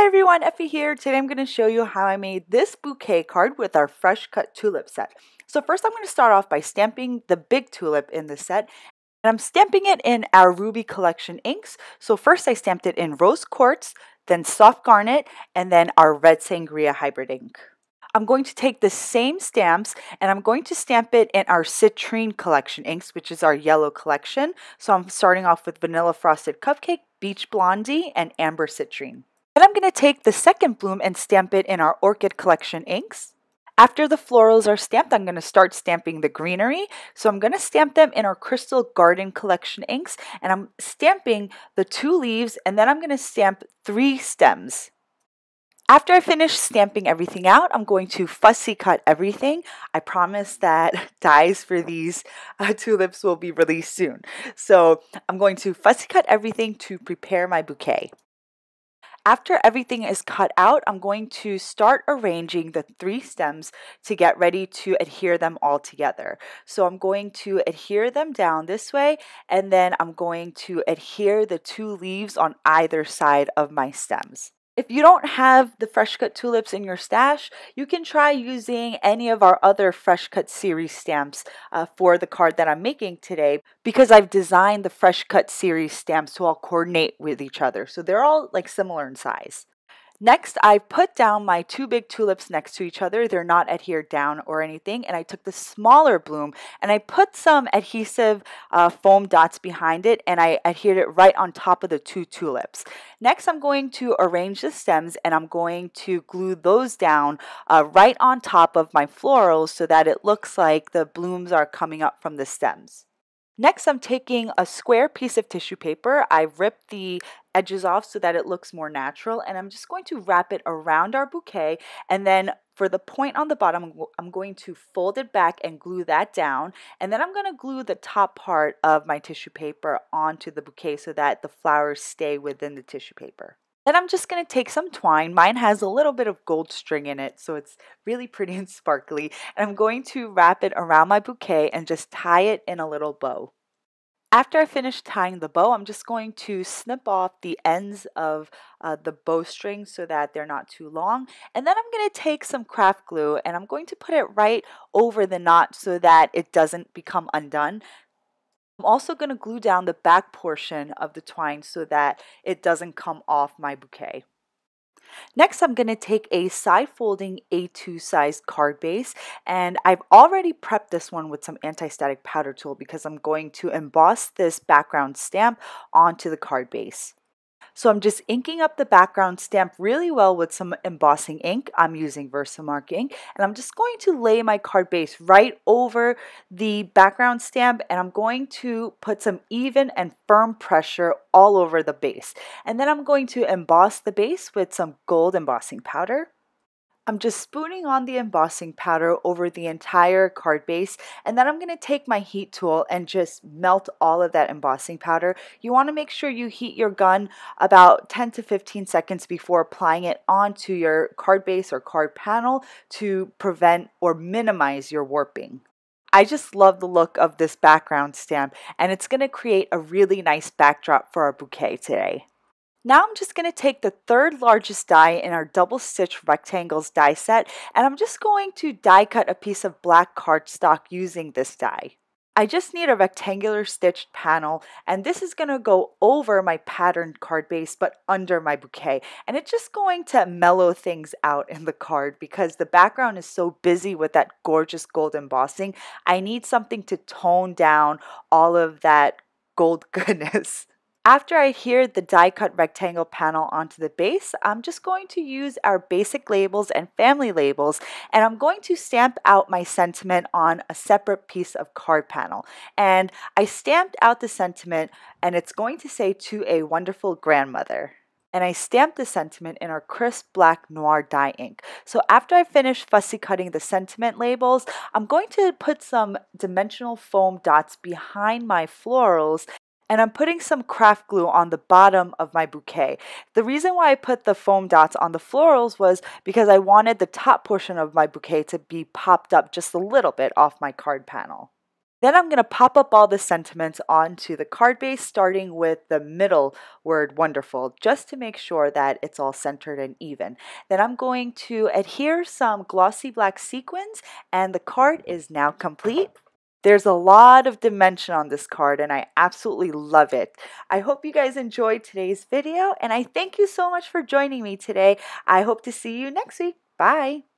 everyone, Effie here. Today I'm going to show you how I made this bouquet card with our fresh cut tulip set. So first I'm going to start off by stamping the big tulip in the set. And I'm stamping it in our Ruby Collection inks. So first I stamped it in Rose Quartz, then Soft Garnet, and then our Red Sangria Hybrid ink. I'm going to take the same stamps and I'm going to stamp it in our Citrine Collection inks, which is our yellow collection. So I'm starting off with Vanilla Frosted Cupcake, Beach Blondie, and Amber Citrine. Then I'm going to take the second bloom and stamp it in our Orchid Collection inks. After the florals are stamped, I'm going to start stamping the greenery. So I'm going to stamp them in our Crystal Garden Collection inks, and I'm stamping the 2 leaves, and then I'm going to stamp 3 stems. After I finish stamping everything out, I'm going to fussy cut everything. I promise that dies for these tulips will be released soon. So I'm going to fussy cut everything to prepare my bouquet. After everything is cut out, I'm going to start arranging the 3 stems to get ready to adhere them all together. So I'm going to adhere them down this way, and then I'm going to adhere the 2 leaves on either side of my stems. If you don't have the fresh cut tulips in your stash, you can try using any of our other fresh cut series stamps for the card that I'm making today, because I've designed the fresh cut series stamps to all coordinate with each other. So they're all like similar in size. Next, I put down my 2 big tulips next to each other. They're not adhered down or anything. And I took the smaller bloom and I put some adhesive foam dots behind it, and I adhered it right on top of the 2 tulips. Next, I'm going to arrange the stems and I'm going to glue those down right on top of my florals so that it looks like the blooms are coming up from the stems. Next, I'm taking a square piece of tissue paper. I ripped the edges off so that it looks more natural, and I'm just going to wrap it around our bouquet, and then for the point on the bottom, I'm going to fold it back and glue that down, and then I'm going to glue the top part of my tissue paper onto the bouquet so that the flowers stay within the tissue paper. Then I'm just going to take some twine. Mine has a little bit of gold string in it, so it's really pretty and sparkly. And I'm going to wrap it around my bouquet and just tie it in a little bow. After I finish tying the bow, I'm just going to snip off the ends of the bowstring so that they're not too long. And then I'm going to take some craft glue and I'm going to put it right over the knot so that it doesn't become undone. I'm also going to glue down the back portion of the twine so that it doesn't come off my bouquet. Next, I'm going to take a side folding A2 size card base, and I've already prepped this one with some anti-static powder tool because I'm going to emboss this background stamp onto the card base. So I'm just inking up the background stamp really well with some embossing ink. I'm using Versamark ink, and I'm just going to lay my card base right over the background stamp, and I'm going to put some even and firm pressure all over the base. And then I'm going to emboss the base with some gold embossing powder. I'm just spooning on the embossing powder over the entire card base, and then I'm going to take my heat tool and just melt all of that embossing powder. You want to make sure you heat your gun about 10 to 15 seconds before applying it onto your card base or card panel to prevent or minimize your warping. I just love the look of this background stamp, and it's going to create a really nice backdrop for our bouquet today. Now I'm just going to take the 3rd largest die in our double stitch rectangles die set, and I'm just going to die cut a piece of black cardstock using this die. I just need a rectangular stitched panel, and this is going to go over my patterned card base but under my bouquet, and it's just going to mellow things out in the card because the background is so busy with that gorgeous gold embossing. I need something to tone down all of that gold goodness. After I adhere the die cut rectangle panel onto the base, I'm just going to use our basic labels and family labels, and I'm going to stamp out my sentiment on a separate piece of card panel. And I stamped out the sentiment, and it's going to say "To a Wonderful Grandmother." And I stamped the sentiment in our crisp black Noir Dye ink. So after I finish fussy cutting the sentiment labels, I'm going to put some dimensional foam dots behind my florals, and I'm putting some craft glue on the bottom of my bouquet. The reason why I put the foam dots on the florals was because I wanted the top portion of my bouquet to be popped up just a little bit off my card panel. Then I'm going to pop up all the sentiments onto the card base, starting with the middle word wonderful, just to make sure that it's all centered and even. Then I'm going to adhere some glossy black sequins, and the card is now complete. There's a lot of dimension on this card and I absolutely love it. I hope you guys enjoyed today's video and I thank you so much for joining me today. I hope to see you next week. Bye.